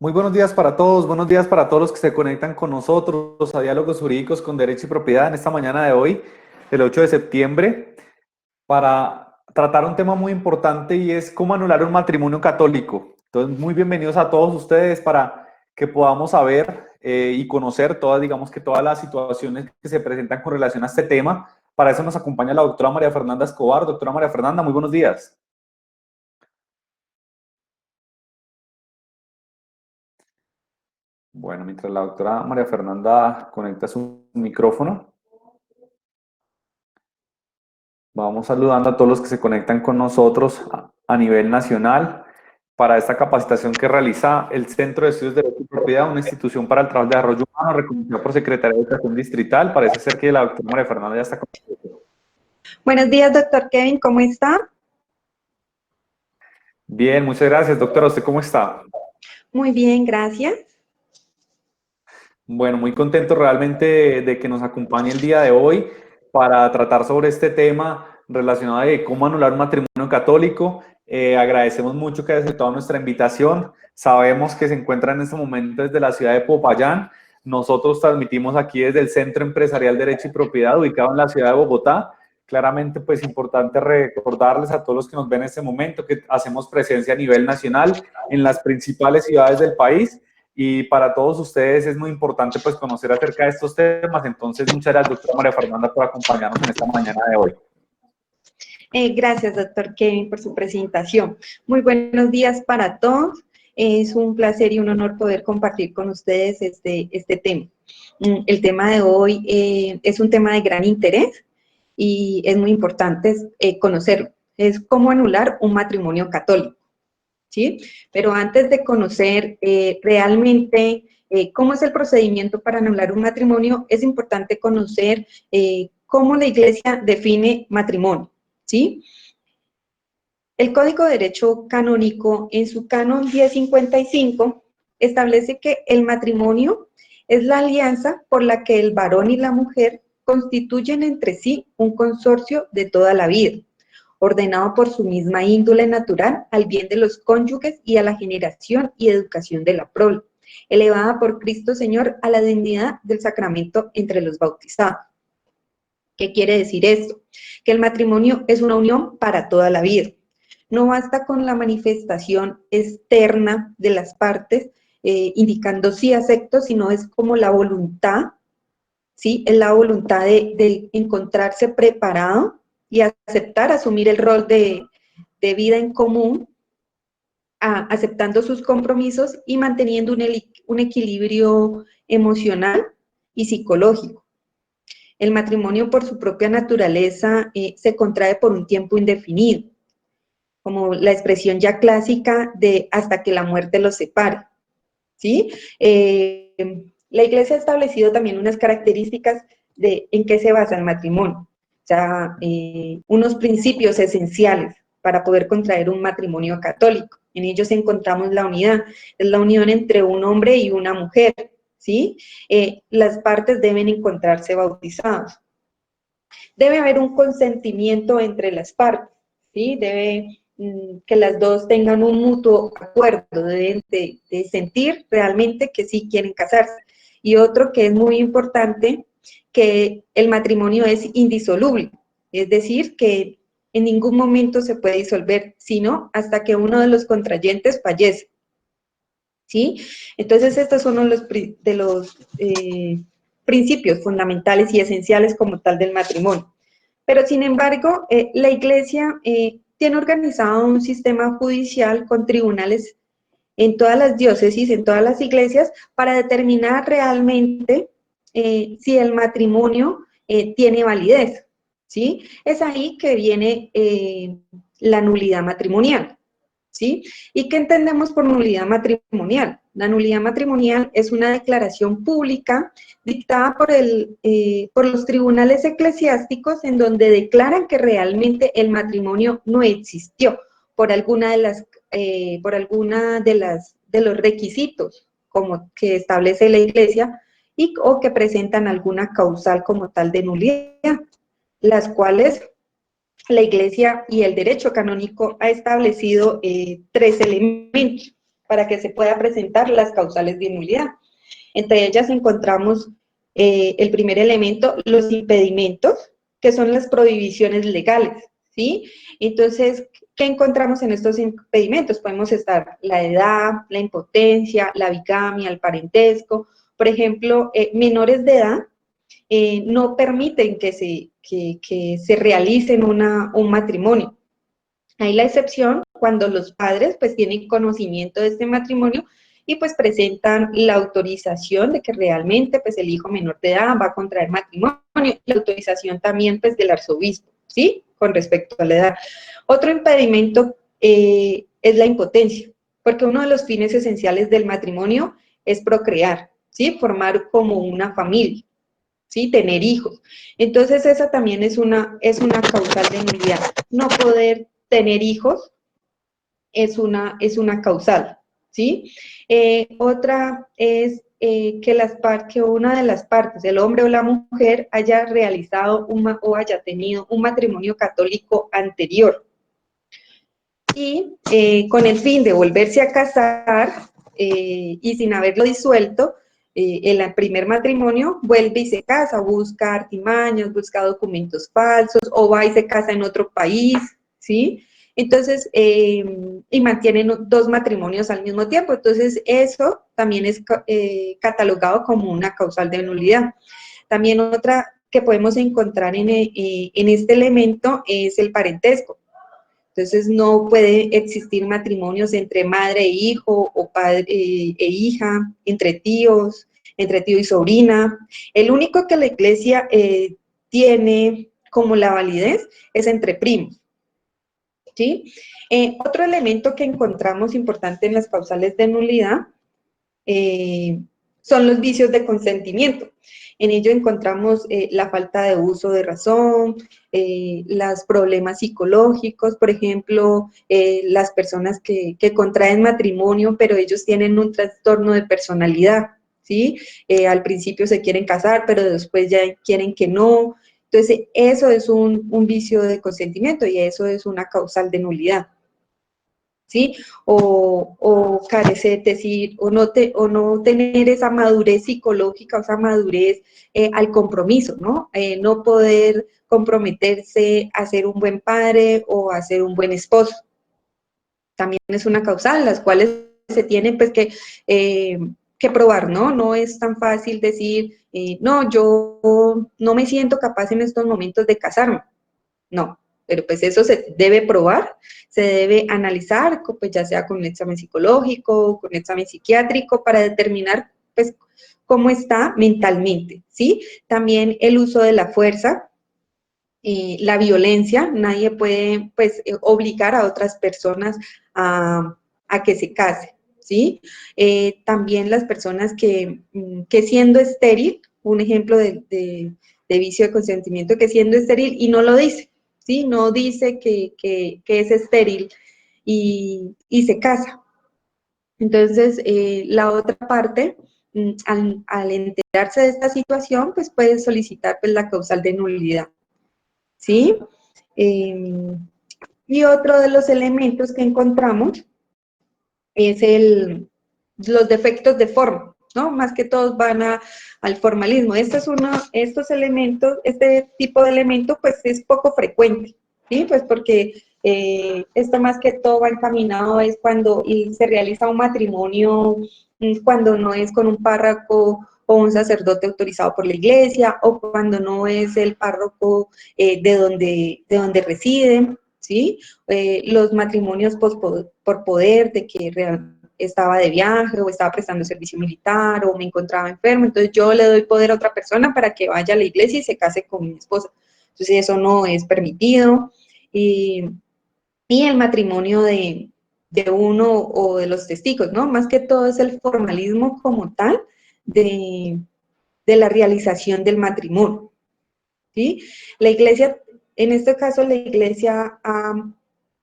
Muy buenos días para todos los que se conectan con nosotros a Diálogos Jurídicos con Derecho y Propiedad en esta mañana de hoy, el 8 de septiembre, para tratar un tema muy importante y es cómo anular un matrimonio católico. Entonces, muy bienvenidos a todos ustedes para que podamos saber y conocer todas, digamos que todas las situaciones que se presentan con relación a este tema. Para eso nos acompaña la doctora María Fernanda Escobar. Doctora María Fernanda, muy buenos días. Bueno, mientras la doctora María Fernanda conecta su micrófono, vamos saludando a todos los que se conectan con nosotros a nivel nacional para esta capacitación que realiza el Centro de Estudios de Derecho y Propiedad, una institución para el trabajo de desarrollo humano reconocida por Secretaría de Educación Distrital. Parece ser que la doctora María Fernanda ya está con nosotros. Buenos días, doctor Kevin, ¿cómo está? Bien, muchas gracias, doctora. ¿Usted cómo está? Muy bien, gracias. Bueno, muy contento realmente de que nos acompañe el día de hoy para tratar sobre este tema relacionado de cómo anular un matrimonio católico. Agradecemos mucho que haya aceptado nuestra invitación. Sabemos que se encuentra en este momento desde la ciudad de Popayán. Nosotros transmitimos aquí desde el Centro Empresarial Derecho y Propiedad, ubicado en la ciudad de Bogotá. Claramente, pues importante recordarles a todos los que nos ven en este momento que hacemos presencia a nivel nacional en las principales ciudades del país. Y para todos ustedes es muy importante pues conocer acerca de estos temas. Entonces, muchas gracias, doctora María Fernanda, por acompañarnos en esta mañana de hoy. Gracias, doctor Kevin, por su presentación. Muy buenos días para todos. Es un placer y un honor poder compartir con ustedes este tema. El tema de hoy es un tema de gran interés y es muy importante conocerlo. Es cómo anular un matrimonio católico, ¿sí? Pero antes de conocer realmente cómo es el procedimiento para anular un matrimonio, es importante conocer cómo la Iglesia define matrimonio, ¿sí? El Código de Derecho Canónico, en su canon 1055, establece que el matrimonio es la alianza por la que el varón y la mujer constituyen entre sí un consorcio de toda la vida, ordenado por su misma índole natural al bien de los cónyuges y a la generación y educación de la prole, elevada por Cristo Señor a la dignidad del sacramento entre los bautizados. ¿Qué quiere decir esto? Que el matrimonio es una unión para toda la vida. No basta con la manifestación externa de las partes, indicando sí acepto, sino es como la voluntad, ¿sí? Es la voluntad de encontrarse preparado y aceptar, asumir el rol de vida en común, aceptando sus compromisos y manteniendo un equilibrio emocional y psicológico. El matrimonio, por su propia naturaleza, se contrae por un tiempo indefinido, como la expresión ya clásica de hasta que la muerte los separe, ¿sí? La Iglesia ha establecido también unas características de en qué se basa el matrimonio, o sea, unos principios esenciales para poder contraer un matrimonio católico. En ellos encontramos la unidad, es la unión entre un hombre y una mujer, ¿sí? Las partes deben encontrarse bautizados. Debe haber un consentimiento entre las partes, ¿sí? Debe que las dos tengan un mutuo acuerdo, deben de sentir realmente que sí quieren casarse. Y otro que es muy importante, que el matrimonio es indisoluble, es decir, que en ningún momento se puede disolver, sino hasta que uno de los contrayentes fallece, ¿sí? Entonces, estos son los principios fundamentales y esenciales como tal del matrimonio. Pero, sin embargo, la Iglesia tiene organizado un sistema judicial con tribunales en todas las diócesis, en todas las iglesias, para determinar realmente si el matrimonio tiene validez, ¿sí? Es ahí que viene la nulidad matrimonial, ¿sí? ¿Y qué entendemos por nulidad matrimonial? La nulidad matrimonial es una declaración pública dictada por los tribunales eclesiásticos en donde declaran que realmente el matrimonio no existió por alguna de los requisitos como que establece la Iglesia o que presentan alguna causal como tal de nulidad, las cuales la Iglesia y el derecho canónico ha establecido tres elementos. para que se pueda presentar las causales de nulidad. Entre ellas encontramos el primer elemento, los impedimentos, que son las prohibiciones legales, ¿sí? Entonces, ¿qué encontramos en estos impedimentos? Podemos estar la edad, la impotencia, la bigamia, el parentesco. Por ejemplo, menores de edad no permiten que se realicen un matrimonio. Hay la excepción cuando los padres pues tienen conocimiento de este matrimonio y pues presentan la autorización de que realmente pues el hijo menor de edad va a contraer matrimonio, la autorización también pues del arzobispo, ¿sí? Con respecto a la edad. Otro impedimento es la impotencia, porque uno de los fines esenciales del matrimonio es procrear, ¿sí? Formar como una familia, ¿sí? Tener hijos. Entonces esa también es una causal de nulidad. No poder tener hijos es una causal, ¿sí? Otra es que una de las partes, el hombre o la mujer, haya realizado o haya tenido un matrimonio católico anterior. Y con el fin de volverse a casar y sin haberlo disuelto, el primer matrimonio vuelve y se casa, busca artimañas, busca documentos falsos, o va y se casa en otro país, ¿sí? Entonces, y mantienen dos matrimonios al mismo tiempo. Entonces, eso también es catalogado como una causal de nulidad. También otra que podemos encontrar en este elemento es el parentesco. Entonces, no puede existir matrimonios entre madre e hijo, o padre e hija, entre tío y sobrina. El único que la iglesia tiene como la validez es entre primos, ¿sí? Otro elemento que encontramos importante en las causales de nulidad son los vicios de consentimiento. En ello encontramos la falta de uso de razón, los problemas psicológicos, por ejemplo, las personas que contraen matrimonio, pero ellos tienen un trastorno de personalidad, ¿sí? Al principio se quieren casar, pero después ya quieren que no. Entonces, eso es un vicio de consentimiento y eso es una causal de nulidad, ¿sí? O carecer, decir, o no tener esa madurez psicológica, o esa madurez al compromiso, ¿no? No poder comprometerse a ser un buen padre o a ser un buen esposo. También es una causal, las cuales se tienen pues que probar, ¿no? No es tan fácil decir, no, yo no me siento capaz en estos momentos de casarme. No, pero pues eso se debe probar, se debe analizar, pues ya sea con un examen psicológico, con un examen psiquiátrico, para determinar pues cómo está mentalmente, ¿sí? También el uso de la fuerza, la violencia, nadie puede pues obligar a otras personas a que se casen, ¿sí? También las personas que siendo estéril, un ejemplo de vicio de consentimiento, que siendo estéril y no lo dice, ¿sí? No dice que es estéril y se casa. Entonces, la otra parte, al enterarse de esta situación, pues puede solicitar pues, la causal de nulidad, ¿sí? Y otro de los elementos que encontramos es los defectos de forma, ¿no? Más que todos van al formalismo. Estos elementos, este tipo de elemento, pues es poco frecuente, ¿sí? Pues porque esto más que todo va encaminado es cuando se realiza un matrimonio, cuando no es con un párroco o un sacerdote autorizado por la iglesia, o cuando no es el párroco de donde residen, ¿sí? Los matrimonios por poder, de que estaba de viaje o estaba prestando servicio militar o me encontraba enfermo, entonces yo le doy poder a otra persona para que vaya a la iglesia y se case con mi esposa. Entonces eso no es permitido. Y el matrimonio de uno o de los testigos, ¿no? Más que todo es el formalismo como tal de la realización del matrimonio, ¿sí? La iglesia, en este caso, la iglesia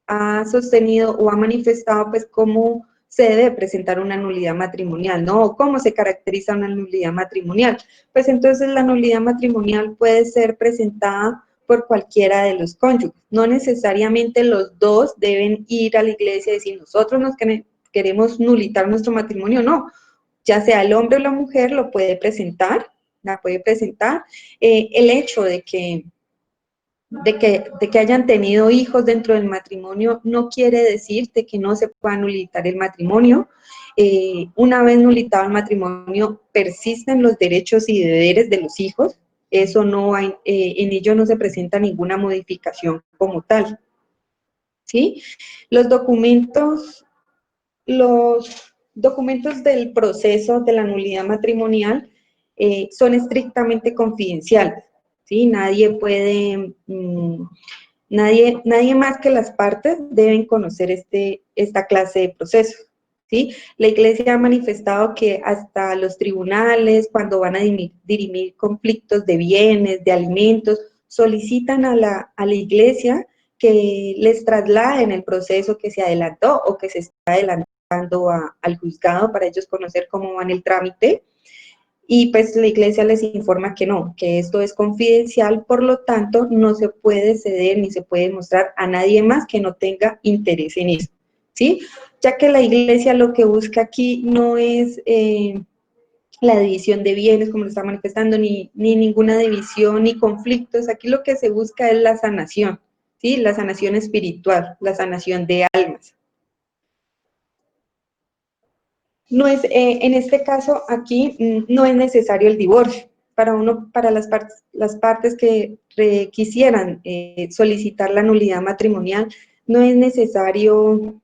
ha sostenido o ha manifestado, pues, cómo se debe presentar una nulidad matrimonial, ¿no? O cómo se caracteriza una nulidad matrimonial. Pues entonces la nulidad matrimonial puede ser presentada por cualquiera de los cónyuges. No necesariamente los dos deben ir a la iglesia y decir, nosotros nos queremos nulitar nuestro matrimonio, no. Ya sea el hombre o la mujer lo puede presentar, la puede presentar. El hecho de que hayan tenido hijos dentro del matrimonio no quiere decir de que no se pueda nulitar el matrimonio. Una vez nulitado el matrimonio, persisten los derechos y deberes de los hijos. Eso no hay, en ello no se presenta ninguna modificación como tal. ¿Sí? Los documentos del proceso de la nulidad matrimonial son estrictamente confidenciales. ¿Sí? Nadie puede, nadie más que las partes deben conocer esta clase de procesos. ¿Sí? La Iglesia ha manifestado que hasta los tribunales, cuando van a dirimir conflictos de bienes, de alimentos, solicitan a la Iglesia que les trasladen el proceso que se adelantó o que se está adelantando al juzgado para ellos conocer cómo va en el trámite. Y pues la Iglesia les informa que no, que esto es confidencial, por lo tanto no se puede ceder ni se puede mostrar a nadie más que no tenga interés en eso, ¿sí? Ya que la Iglesia lo que busca aquí no es la división de bienes, como lo está manifestando, ni ninguna división, ni conflictos. Aquí lo que se busca es la sanación, ¿sí? La sanación espiritual, la sanación de almas. No es, en este caso aquí no es necesario el divorcio. Para las partes que quisieran solicitar la nulidad matrimonial, no es necesario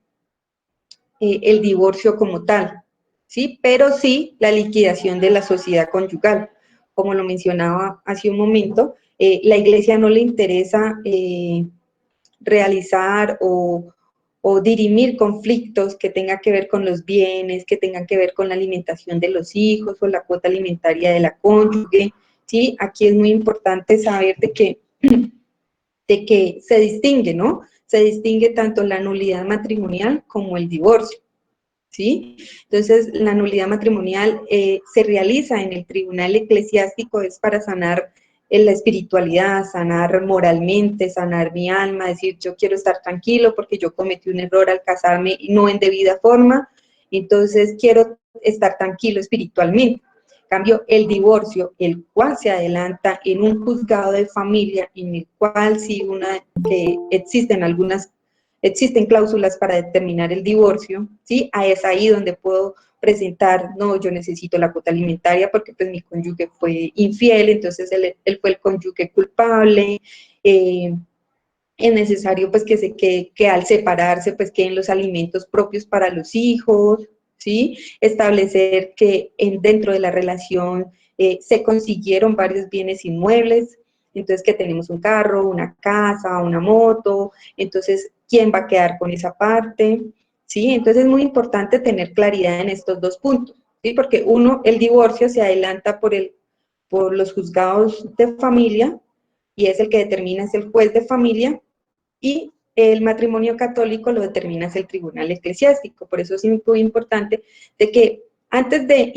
el divorcio como tal, ¿sí? Pero sí la liquidación de la sociedad conyugal. Como lo mencionaba hace un momento, la Iglesia no le interesa realizar o dirimir conflictos que tengan que ver con los bienes, que tengan que ver con la alimentación de los hijos o la cuota alimentaria de la cónyuge, ¿sí? Aquí es muy importante saber de que se distingue, ¿no? Se distingue tanto la nulidad matrimonial como el divorcio, ¿sí? Entonces, la nulidad matrimonial se realiza en el tribunal eclesiástico, es para sanar en la espiritualidad, sanar moralmente, sanar mi alma, decir yo quiero estar tranquilo porque yo cometí un error al casarme y no en debida forma, entonces quiero estar tranquilo espiritualmente. En cambio, el divorcio, el cual se adelanta en un juzgado de familia, en el cual sí que existen cláusulas para determinar el divorcio, ¿sí? Es ahí donde puedo presentar, no, yo necesito la cuota alimentaria porque pues mi cónyuge fue infiel, entonces él fue el cónyuge culpable, es necesario pues que al separarse pues queden los alimentos propios para los hijos, ¿sí? Establecer que dentro de la relación se consiguieron varios bienes inmuebles, entonces que tenemos un carro, una casa, una moto, entonces quién va a quedar con esa parte, ¿sí? Entonces es muy importante tener claridad en estos dos puntos, ¿sí? Porque el divorcio se adelanta por los juzgados de familia, y es el que determina, es el juez de familia, y el matrimonio católico lo determina es el tribunal eclesiástico. Por eso es muy importante de que antes de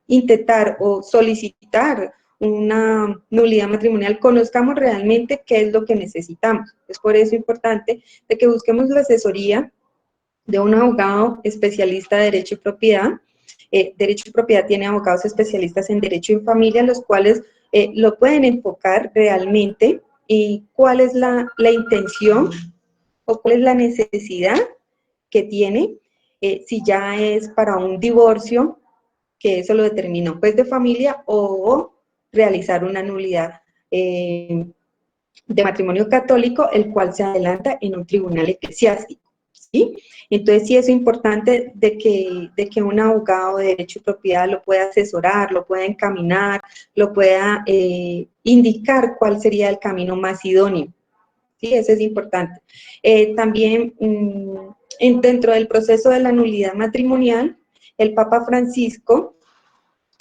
intentar o solicitar una nulidad matrimonial, conozcamos realmente qué es lo que necesitamos. Es por eso importante de que busquemos la asesoría de un abogado especialista de Derecho y Propiedad. Derecho y Propiedad tiene abogados especialistas en Derecho y Familia, los cuales lo pueden enfocar realmente y cuál es la intención o cuál es la necesidad que tiene, si ya es para un divorcio, que eso lo determina un juez de familia, o realizar una nulidad de matrimonio católico, el cual se adelanta en un tribunal eclesiástico, ¿sí? Entonces sí es importante de que un abogado de derecho y propiedad lo pueda asesorar, lo pueda encaminar, lo pueda indicar cuál sería el camino más idóneo, ¿sí? Eso es importante. También dentro del proceso de la nulidad matrimonial, el Papa Francisco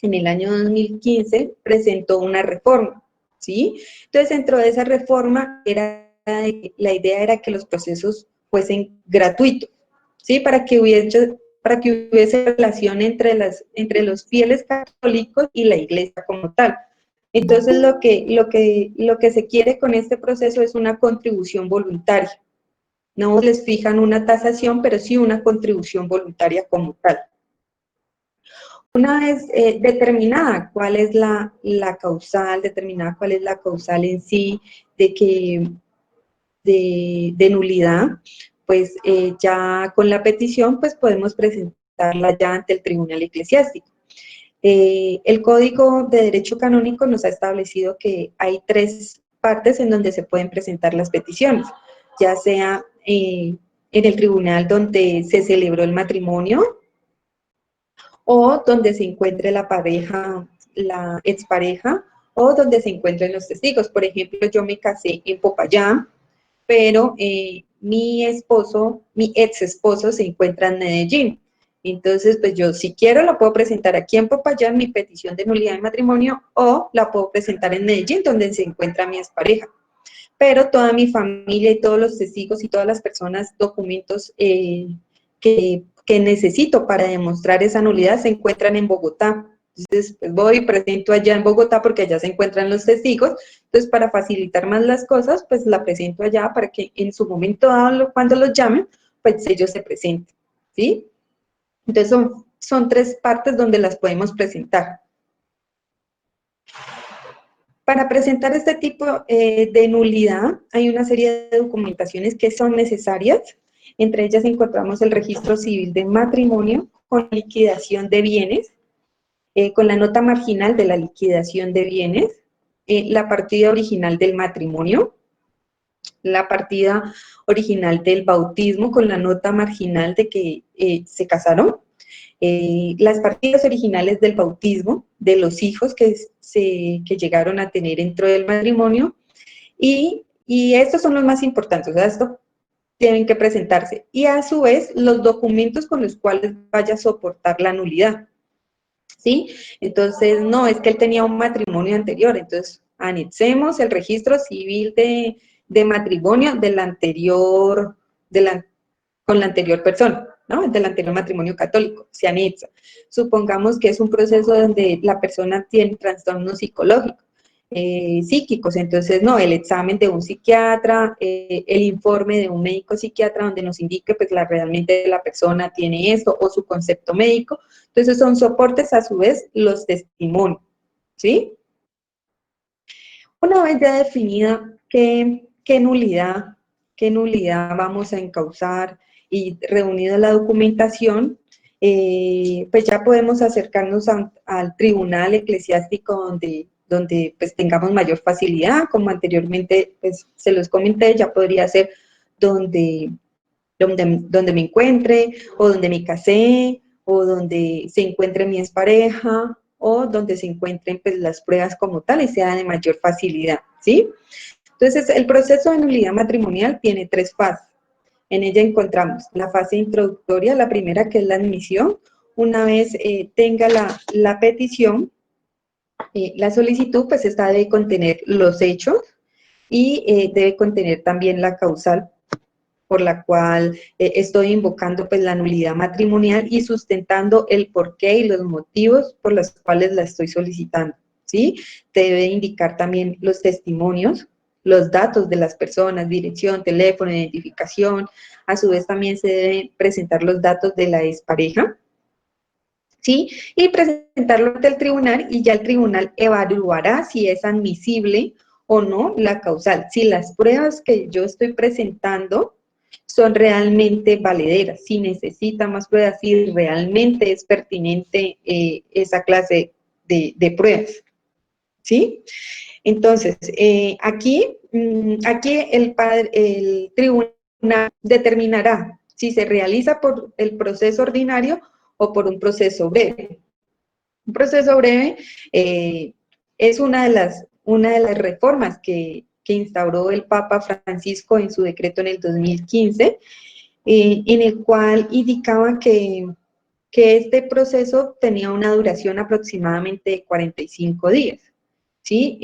en el año 2015 presentó una reforma, ¿sí? Entonces, dentro de esa reforma, la idea era que los procesos fuesen gratuitos, ¿sí? Para que hubiese relación entre los fieles católicos y la Iglesia como tal. Entonces, lo que se quiere con este proceso es una contribución voluntaria, No les fijan una tasación, pero sí una contribución voluntaria como tal. Una vez determinada cuál es la causal, determinada cuál es la causal en sí de nulidad, pues ya con la petición pues podemos presentarla ya ante el tribunal eclesiástico. El Código de Derecho Canónico nos ha establecido que hay 3 partes en donde se pueden presentar las peticiones, ya sea en el tribunal donde se celebró el matrimonio o donde se encuentre la pareja, la expareja, o donde se encuentren los testigos. Por ejemplo, yo me casé en Popayán, pero mi ex esposo se encuentra en Medellín. Entonces, pues yo si quiero la puedo presentar aquí en Popayán, mi petición de nulidad de matrimonio, o la puedo presentar en Medellín, donde se encuentra mi expareja. Pero toda mi familia y todos los testigos y todas las personas, documentos que necesito para demostrar esa nulidad se encuentran en Bogotá. Entonces, pues voy y presento allá en Bogotá porque allá se encuentran los testigos. Entonces, para facilitar más las cosas, pues la presento allá para que en su momento dado, cuando los llamen, pues ellos se presenten, ¿sí? Entonces, son 3 partes donde las podemos presentar. Para presentar este tipo de nulidad, hay una serie de documentaciones que son necesarias. Entre ellas encontramos el registro civil de matrimonio con liquidación de bienes, con la nota marginal de la liquidación de bienes, la partida original del matrimonio, la partida original del bautismo con la nota marginal de que se casaron, las partidas originales del bautismo de los hijos que llegaron a tener dentro del matrimonio, y estos son los más importantes, o sea, esto tienen que presentarse, y a su vez los documentos con los cuales vaya a soportar la nulidad, ¿sí? Entonces, no, es que él tenía un matrimonio anterior, entonces anexemos el registro civil de matrimonio del anterior, con la anterior persona, ¿no? Del anterior matrimonio católico, se anexa. Supongamos que es un proceso donde la persona tiene trastornos psicológicos, psíquicos, entonces, no, el examen de un psiquiatra, el informe de un médico psiquiatra donde nos indique, pues, realmente la persona tiene esto, o su concepto médico. Entonces, son soportes, a su vez, los testimonios, ¿sí? Una vez ya definida qué nulidad vamos a encauzar y reunida la documentación, pues ya podemos acercarnos al tribunal eclesiástico donde pues tengamos mayor facilidad, como anteriormente pues se los comenté, ya podría ser donde me encuentre, o donde me casé, o donde se encuentre mi expareja, o donde se encuentren pues las pruebas como tal y sea de mayor facilidad, ¿sí? Entonces, el proceso de nulidad matrimonial tiene 3 fases. En ella encontramos la fase introductoria, la primera, que es la admisión. Una vez tenga la petición, la solicitud, pues esta debe contener los hechos y debe contener también la causal por la cual estoy invocando pues la nulidad matrimonial y sustentando el porqué y los motivos por los cuales la estoy solicitando, ¿sí? Debe indicar también los testimonios, los datos de las personas, dirección, teléfono, identificación. A su vez también se deben presentar los datos de la expareja, ¿sí? Y presentarlo ante el tribunal, y ya el tribunal evaluará si es admisible o no la causal, si las pruebas que yo estoy presentando son realmente valederas, si necesita más pruebas, si realmente es pertinente esa clase de pruebas, ¿sí? Entonces, aquí el tribunal determinará si se realiza por el proceso ordinario o por un proceso breve. Un proceso breve es una de las reformas que instauró el Papa Francisco en su decreto en el 2015, en el cual indicaba que este proceso tenía una duración aproximadamente de 45 días. ¿Sí?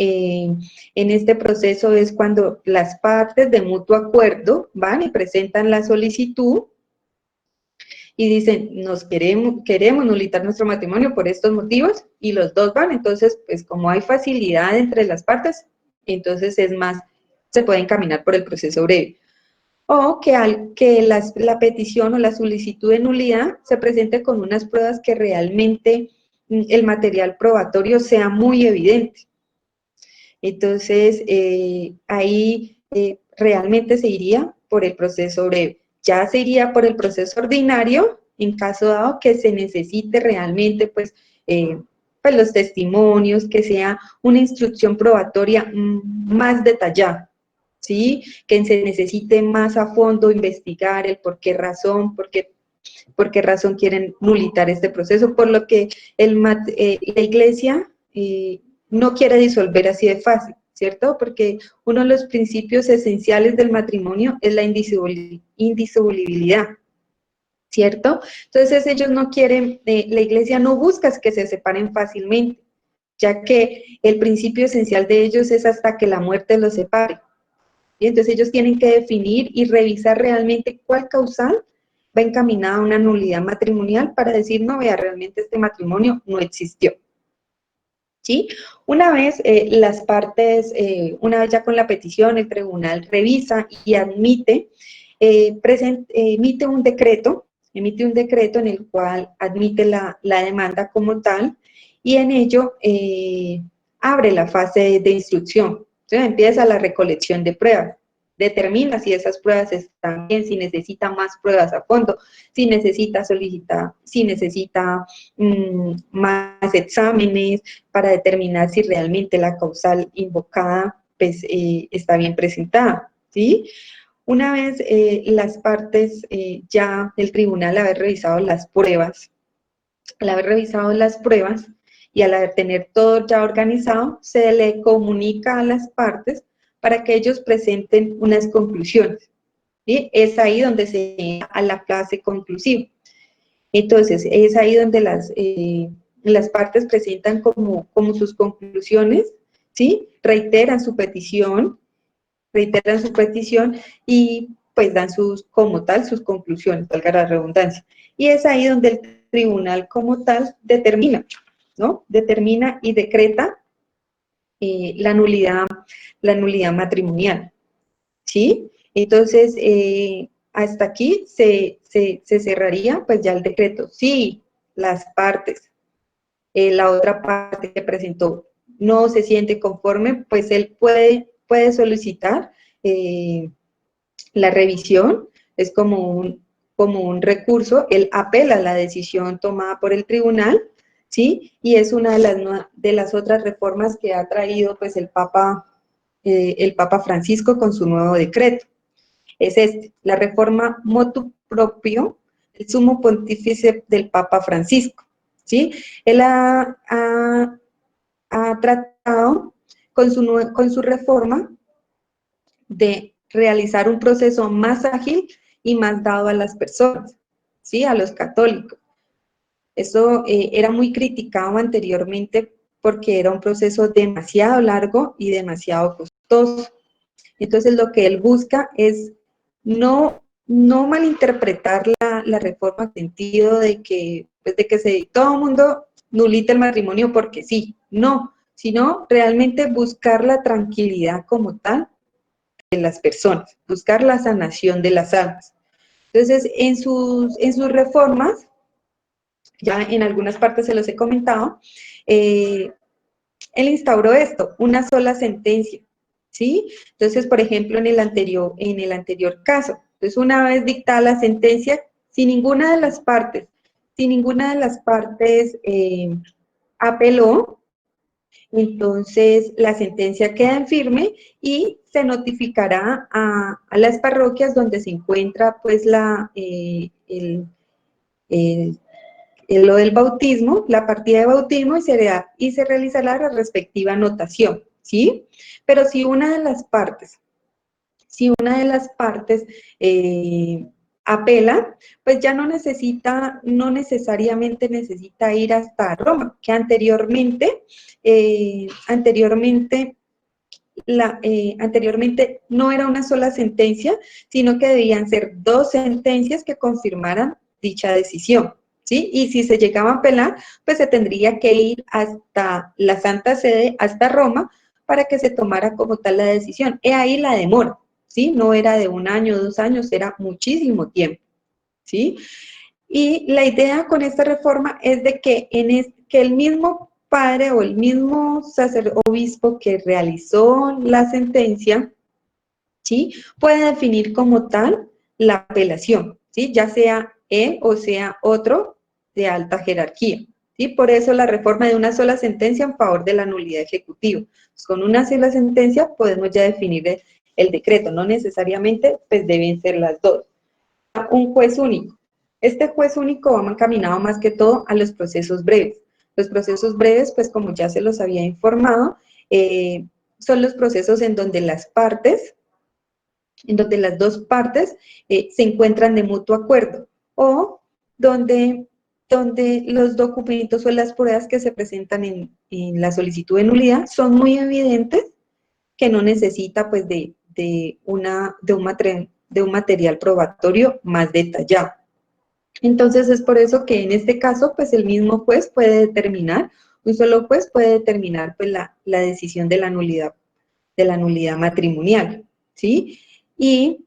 En este proceso es cuando las partes de mutuo acuerdo van y presentan la solicitud y dicen, queremos nulitar nuestro matrimonio por estos motivos, y los dos van. Entonces, pues como hay facilidad entre las partes, entonces es más, se puede encaminar por el proceso breve. o que la petición o la solicitud de nulidad se presente con unas pruebas que realmente el material probatorio sea muy evidente. Entonces, ahí realmente se iría por el proceso breve. Ya se iría por el proceso ordinario en caso dado que se necesite realmente, pues los testimonios, que sea una instrucción probatoria más detallada, ¿sí? Que se necesite más a fondo investigar el por qué razón quieren nulitar este proceso, por lo que la iglesia no quiere disolver así de fácil, ¿cierto? Porque uno de los principios esenciales del matrimonio es la indisolubilidad, ¿cierto? Entonces ellos no quieren, la iglesia no busca que se separen fácilmente, ya que el principio esencial de ellos es hasta que la muerte los separe. Y entonces ellos tienen que definir y revisar realmente cuál causal va encaminada a una nulidad matrimonial para decir, no, vea, realmente este matrimonio no existió. ¿Sí? Una vez las partes, una vez ya con la petición, el tribunal revisa y admite, emite un decreto en el cual admite la demanda como tal y en ello abre la fase de instrucción. Entonces empieza la recolección de pruebas. Determina si esas pruebas están bien, si necesita más pruebas a fondo, si necesita más exámenes para determinar si realmente la causal invocada pues, está bien presentada, ¿sí? Una vez las partes, ya el tribunal haber revisado las pruebas, y al haber tener todo ya organizado, se le comunica a las partes para que ellos presenten unas conclusiones. ¿Sí? Es ahí donde se llega a la fase conclusiva. Entonces, es ahí donde las partes presentan como sus conclusiones, ¿sí? Reiteran su petición y pues dan como tal sus conclusiones, valga la redundancia. Y es ahí donde el tribunal como tal determina, ¿no? Determina y decreta la nulidad matrimonial, ¿sí? Entonces, hasta aquí se cerraría pues ya el decreto. Si las partes, la otra parte que presentó no se siente conforme, pues él puede solicitar la revisión, es como un recurso, él apela a la decisión tomada por el tribunal, ¿sí? Y es una de las otras reformas que ha traído pues el Papa Francisco con su nuevo decreto. Es la reforma motu propio, el sumo pontífice del Papa Francisco, ¿sí? Él ha tratado con su reforma de realizar un proceso más ágil y más dado a las personas, ¿sí? A los católicos. Eso era muy criticado anteriormente porque era un proceso demasiado largo y demasiado costoso. Entonces, lo que él busca es no malinterpretar la reforma en sentido de que, pues, todo el mundo nulita el matrimonio porque sí, no, sino realmente buscar la tranquilidad como tal de las personas, buscar la sanación de las almas. Entonces, en sus reformas, ya en algunas partes se los he comentado, él instauró esto, una sola sentencia, ¿sí? Entonces, por ejemplo, en el anterior caso, entonces una vez dictada la sentencia, si ninguna de las partes apeló, entonces la sentencia queda en firme y se notificará a las parroquias donde se encuentra pues lo del bautismo, la partida de bautismo y se realizará la respectiva anotación, ¿sí? Pero si una de las partes apela, pues ya no necesariamente necesita ir hasta Roma, que anteriormente no era una sola sentencia, sino que debían ser 2 sentencias que confirmaran dicha decisión, ¿sí? Y si se llegaba a apelar, pues se tendría que ir hasta la Santa Sede, hasta Roma, para que se tomara como tal la decisión. He ahí la demora, ¿sí? No era de 1 año, 2 años, era muchísimo tiempo, ¿sí? Y la idea con esta reforma es de que, que el mismo padre o el mismo obispo que realizó la sentencia, ¿sí? Puede definir como tal la apelación, ¿sí? Ya sea él o sea otro de alta jerarquía, ¿sí? Por eso la reforma de una sola sentencia en favor de la nulidad ejecutiva. Pues con una sola sentencia podemos ya definir el decreto, no necesariamente pues deben ser las dos. Un juez único. Este juez único va encaminado más que todo a los procesos breves. Los procesos breves, pues como ya se los había informado, son los procesos en donde las partes, en donde las dos partes se encuentran de mutuo acuerdo o donde los documentos o las pruebas que se presentan en la solicitud de nulidad son muy evidentes, que no necesita pues de un material probatorio más detallado. Entonces es por eso que en este caso pues el mismo juez puede determinar, un solo juez puede determinar pues la decisión de la nulidad matrimonial, ¿sí? Y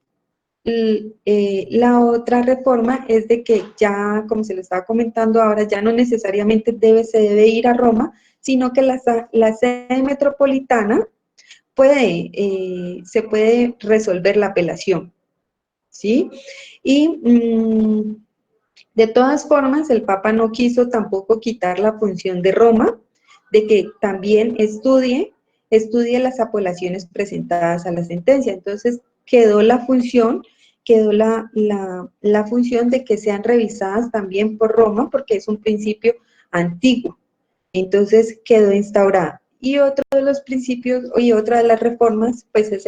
la otra reforma es de que ya, como se le estaba comentando ahora, ya no necesariamente se debe ir a Roma, sino que la sede metropolitana se puede resolver la apelación, ¿sí? Y de todas formas, el Papa no quiso tampoco quitar la función de Roma, de que también estudie las apelaciones presentadas a la sentencia. Entonces, quedó la función de que sean revisadas también por Roma, porque es un principio antiguo. Entonces, quedó instaurada. Y otro de los principios, y otra de las reformas, pues es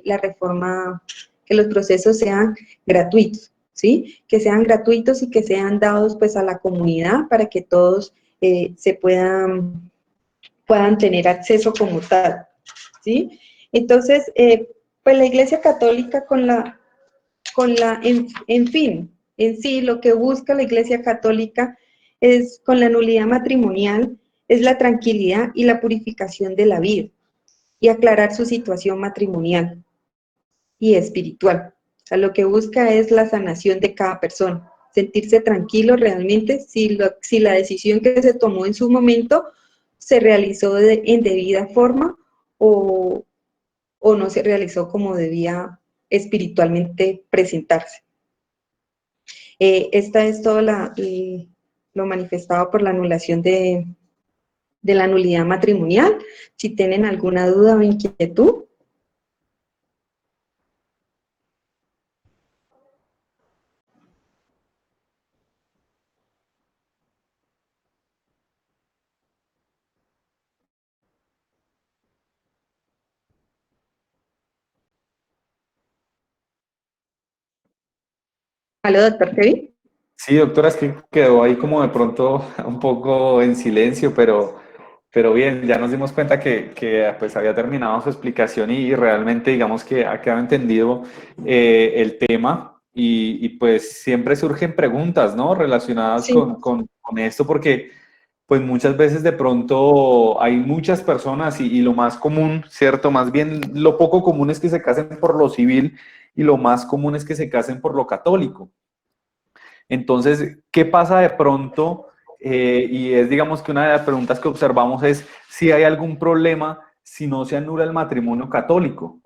la reforma que los procesos sean gratuitos, ¿sí? Que sean gratuitos y que sean dados pues a la comunidad para que todos puedan tener acceso como tal, ¿sí? Entonces, pues la Iglesia Católica en fin, en sí, lo que busca la Iglesia Católica es, con la nulidad matrimonial, es la tranquilidad y la purificación de la vida y aclarar su situación matrimonial y espiritual. O sea, lo que busca es la sanación de cada persona, sentirse tranquilo realmente si la decisión que se tomó en su momento se realizó en debida forma o, o no se realizó como debía espiritualmente presentarse. Esta es todo lo manifestado por la anulación de la nulidad matrimonial. Si tienen alguna duda o inquietud. ¿Aló, doctor Kevin? Sí, doctora, es que quedó ahí como de pronto un poco en silencio, pero bien, ya nos dimos cuenta que pues había terminado su explicación y realmente digamos que ha quedado entendido el tema y pues siempre surgen preguntas, ¿no? Relacionadas Sí. con esto porque pues muchas veces de pronto hay muchas personas y lo más común, ¿cierto? Más bien lo poco común es que se casen por lo civil y lo más común es que se casen por lo católico. Entonces, ¿qué pasa de pronto? Y es, digamos que una de las preguntas que observamos es si hay algún problema si no se anula el matrimonio católico.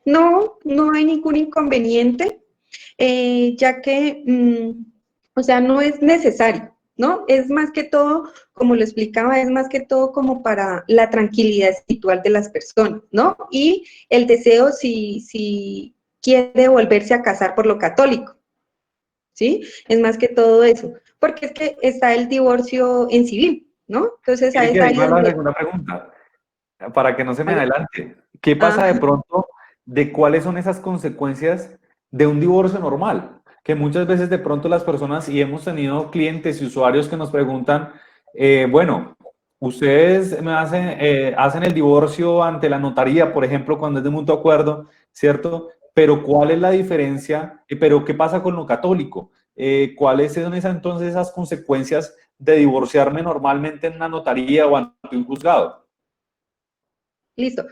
No, no hay ningún inconveniente, ya que, o sea, no es necesario, ¿no? Es más que todo, como lo explicaba, es más que todo como para la tranquilidad espiritual de las personas, ¿no? Y el deseo si quiere volverse a casar por lo católico, ¿sí? Es más que todo eso, porque es que está el divorcio en civil, ¿no? Entonces, Mire es que ahí ahí va la donde... segunda pregunta, para que no se me ¿Vale? adelante. ¿Qué pasa de Ah, pronto de cuáles son esas consecuencias de un divorcio normal? Que muchas veces de pronto las personas, y hemos tenido clientes y usuarios que nos preguntan, bueno, ustedes hacen el divorcio ante la notaría, por ejemplo, cuando es de mutuo acuerdo, ¿cierto? Pero ¿cuál es la diferencia? ¿Pero qué pasa con lo católico? ¿Cuáles son entonces esas consecuencias de divorciarme normalmente en una notaría o ante un juzgado? listo.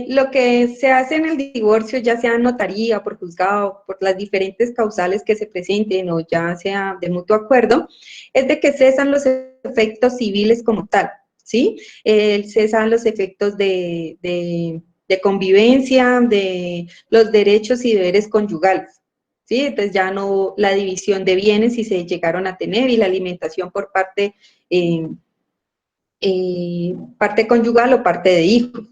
Lo que se hace en el divorcio, ya sea en notaría, por juzgado, por las diferentes causales que se presenten o ya sea de mutuo acuerdo, es de que cesan los efectos civiles como tal, ¿sí? Cesan los efectos de convivencia, de los derechos y deberes conyugales, ¿sí? Entonces ya no la división de bienes si se llegaron a tener y la alimentación por parte conyugal o parte de hijos.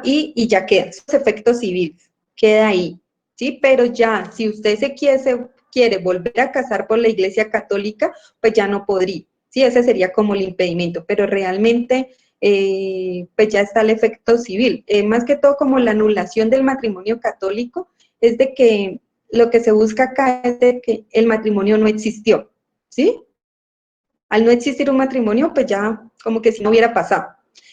Y ya quedan esos efectos civiles, queda ahí, ¿sí? Pero ya, si usted quiere volver a casar por la Iglesia Católica, pues ya no podría, ¿sí? Ese sería como el impedimento, pero realmente, pues ya está el efecto civil. Más que todo como la anulación del matrimonio católico, es de que lo que se busca acá es de que el matrimonio no existió, ¿sí? Al no existir un matrimonio, pues ya como que si no hubiera pasado.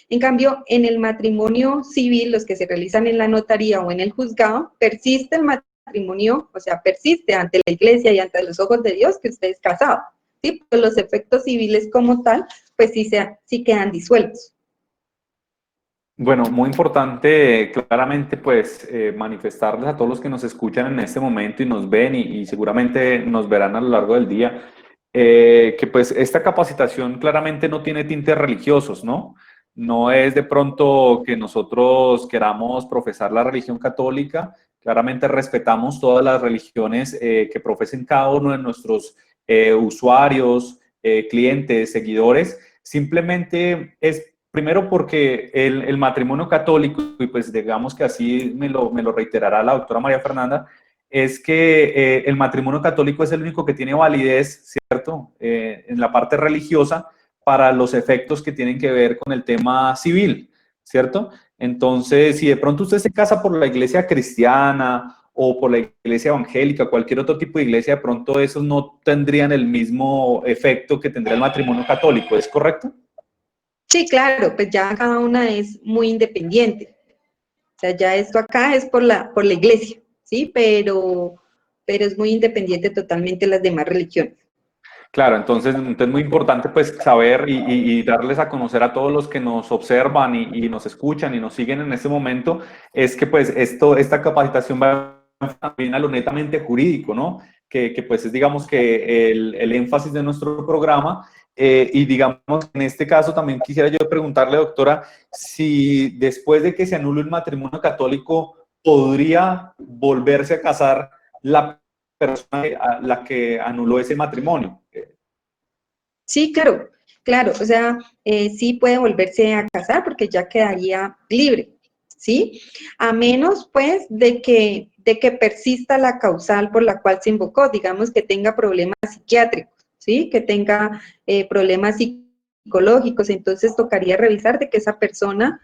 En cambio, en el matrimonio civil, los que se realizan en la notaría o en el juzgado, persiste el matrimonio, o sea, persiste ante la iglesia y ante los ojos de Dios que usted es casado, ¿sí? Pero los efectos civiles como tal, pues sí quedan disueltos. Bueno, muy importante, claramente, pues manifestarles a todos los que nos escuchan en este momento y nos ven y seguramente nos verán a lo largo del día, que pues esta capacitación claramente no tiene tintes religiosos, ¿no? No es de pronto que nosotros queramos profesar la religión católica, claramente respetamos todas las religiones que profesen cada uno de nuestros usuarios, clientes, seguidores, simplemente es primero porque el matrimonio católico, y pues digamos que así me lo reiterará la doctora María Fernanda, es que el matrimonio católico es el único que tiene validez, ¿cierto? En la parte religiosa para los efectos que tienen que ver con el tema civil, ¿cierto? Entonces, si de pronto usted se casa por la iglesia cristiana o por la iglesia evangélica, cualquier otro tipo de iglesia, de pronto esos no tendrían el mismo efecto que tendría el matrimonio católico, ¿es correcto? Sí, claro, pues ya cada una es muy independiente. O sea, ya esto acá es por la iglesia, ¿sí? Pero es muy independiente totalmente de las demás religiones. Claro, entonces es muy importante pues saber y darles a conocer a todos los que nos observan y nos escuchan y nos siguen en este momento, es que pues esta capacitación va también a lo netamente jurídico, ¿no? Que pues es digamos que el énfasis de nuestro programa y digamos en este caso también quisiera yo preguntarle, doctora, si después de que se anule el matrimonio católico, ¿podría volverse a casar la persona a la que anuló ese matrimonio? Sí, claro, claro, o sea, sí puede volverse a casar porque ya quedaría libre, ¿sí? A menos, pues, de que persista la causal por la cual se invocó, digamos que tenga problemas psiquiátricos, ¿sí? Que tenga problemas psicológicos, entonces tocaría revisar de que esa persona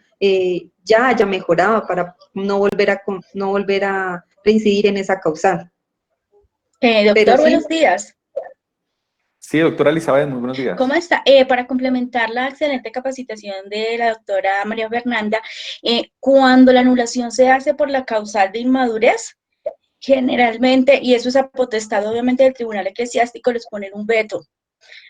ya haya mejorado para no volver a reincidir en esa causal. Pero Doctor, sí, buenos días. Sí, doctora Elizabeth, muy buenos días. ¿Cómo está? Para complementar la excelente capacitación de la doctora María Fernanda, cuando la anulación se hace por la causal de inmadurez, generalmente, y eso es a potestad obviamente del Tribunal Eclesiástico, les ponen un veto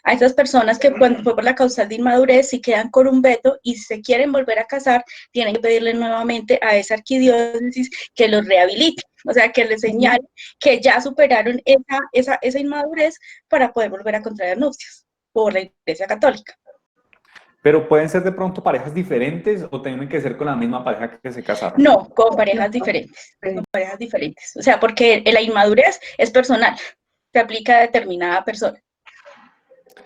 a esas personas que cuando fue por la causal de inmadurez, si quedan con un veto y si se quieren volver a casar, tienen que pedirle nuevamente a esa arquidiócesis que los rehabilite, o sea, que les señale que ya superaron esa inmadurez para poder volver a contraer nupcias por la Iglesia Católica. Pero pueden ser de pronto parejas diferentes o tienen que ser con la misma pareja que se casaron. No, con parejas diferentes, con parejas diferentes. O sea, porque la inmadurez es personal, se aplica a determinada persona.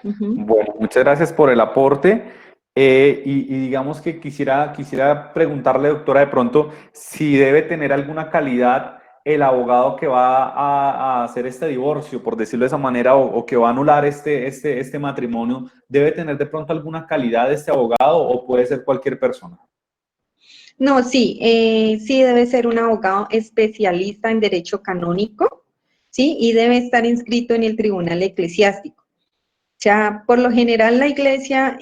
Bueno, muchas gracias por el aporte. Y digamos que quisiera preguntarle, doctora, de pronto, si debe tener alguna calidad el abogado que va a hacer este divorcio, por decirlo de esa manera, o que va a anular este matrimonio, ¿debe tener de pronto alguna calidad este abogado o puede ser cualquier persona? No, sí, sí debe ser un abogado especialista en derecho canónico, ¿sí? Y debe estar inscrito en el tribunal eclesiástico. O sea, por lo general la iglesia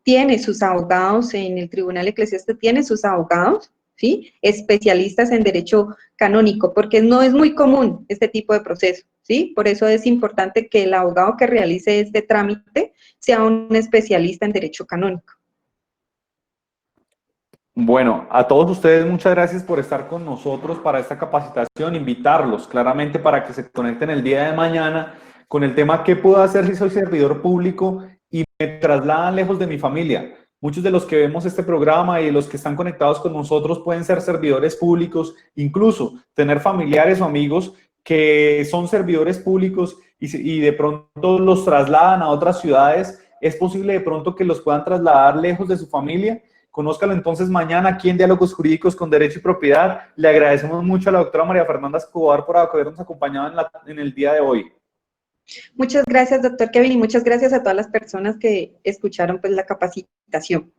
tiene sus abogados, en el tribunal eclesiástico tiene sus abogados, ¿sí? Especialistas en derecho canónico, porque no es muy común este tipo de proceso, ¿sí? Por eso es importante que el abogado que realice este trámite sea un especialista en derecho canónico. Bueno, a todos ustedes muchas gracias por estar con nosotros para esta capacitación, invitarlos claramente para que se conecten el día de mañana con el tema ¿qué puedo hacer si soy servidor público y me trasladan lejos de mi familia? Muchos de los que vemos este programa y los que están conectados con nosotros pueden ser servidores públicos, incluso tener familiares o amigos que son servidores públicos y de pronto los trasladan a otras ciudades. Es posible de pronto que los puedan trasladar lejos de su familia. Conózcalo entonces mañana aquí en Diálogos Jurídicos con Derecho y Propiedad. Le agradecemos mucho a la doctora María Fernanda Escobar por habernos acompañado en el día de hoy. Muchas gracias, doctor Kevin, y muchas gracias a todas las personas que escucharon pues la capacitación.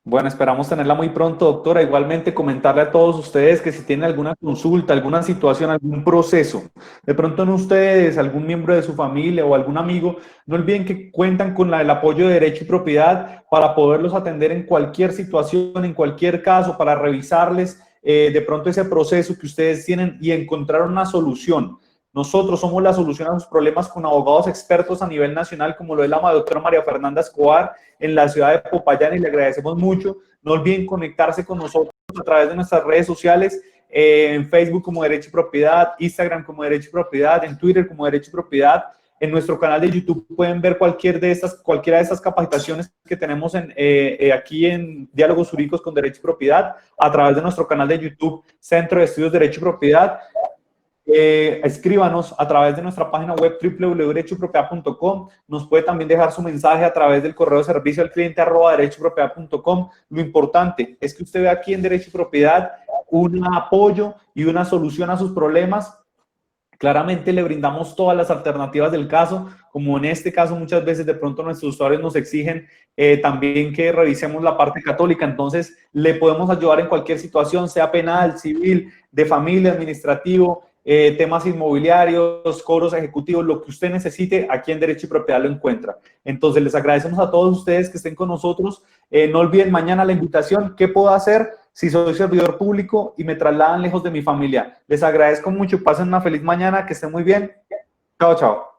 Bueno, esperamos tenerla muy pronto, doctora. Igualmente, comentarle a todos ustedes que si tienen alguna consulta, alguna situación, algún proceso, de pronto en ustedes, algún miembro de su familia o algún amigo, no olviden que cuentan con el apoyo de Derecho y Propiedad para poderlos atender en cualquier situación, en cualquier caso, para revisarles de pronto ese proceso que ustedes tienen y encontrar una solución. Nosotros somos la solución a sus problemas con abogados expertos a nivel nacional, como lo es la doctora María Fernanda Escobar en la ciudad de Popayán, y le agradecemos mucho. No olviden conectarse con nosotros a través de nuestras redes sociales, en Facebook como Derecho y Propiedad, Instagram como Derecho y Propiedad, en Twitter como Derecho y Propiedad. En nuestro canal de YouTube pueden ver cualquiera de estas capacitaciones que tenemos aquí en Diálogos Jurídicos con Derecho y Propiedad a través de nuestro canal de YouTube, Centro de Estudios Derecho y Propiedad. Escríbanos a través de nuestra página web www.derechoypropiedad.com. Nos puede también dejar su mensaje a través del correo de servicio al cliente @derechoypropiedad.com. Lo importante es que usted vea aquí en Derecho y Propiedad un apoyo y una solución a sus problemas. Claramente le brindamos todas las alternativas del caso, como en este caso muchas veces de pronto nuestros usuarios nos exigen también que revisemos la parte católica. Entonces le podemos ayudar en cualquier situación, sea penal, civil, de familia, administrativo, temas inmobiliarios, cobros ejecutivos, lo que usted necesite, aquí en Derecho y Propiedad lo encuentra. Entonces les agradecemos a todos ustedes que estén con nosotros. No olviden mañana la invitación. ¿Qué puedo hacer si soy servidor público y me trasladan lejos de mi familia? Les agradezco mucho. Pasen una feliz mañana, que estén muy bien. Chao, chao.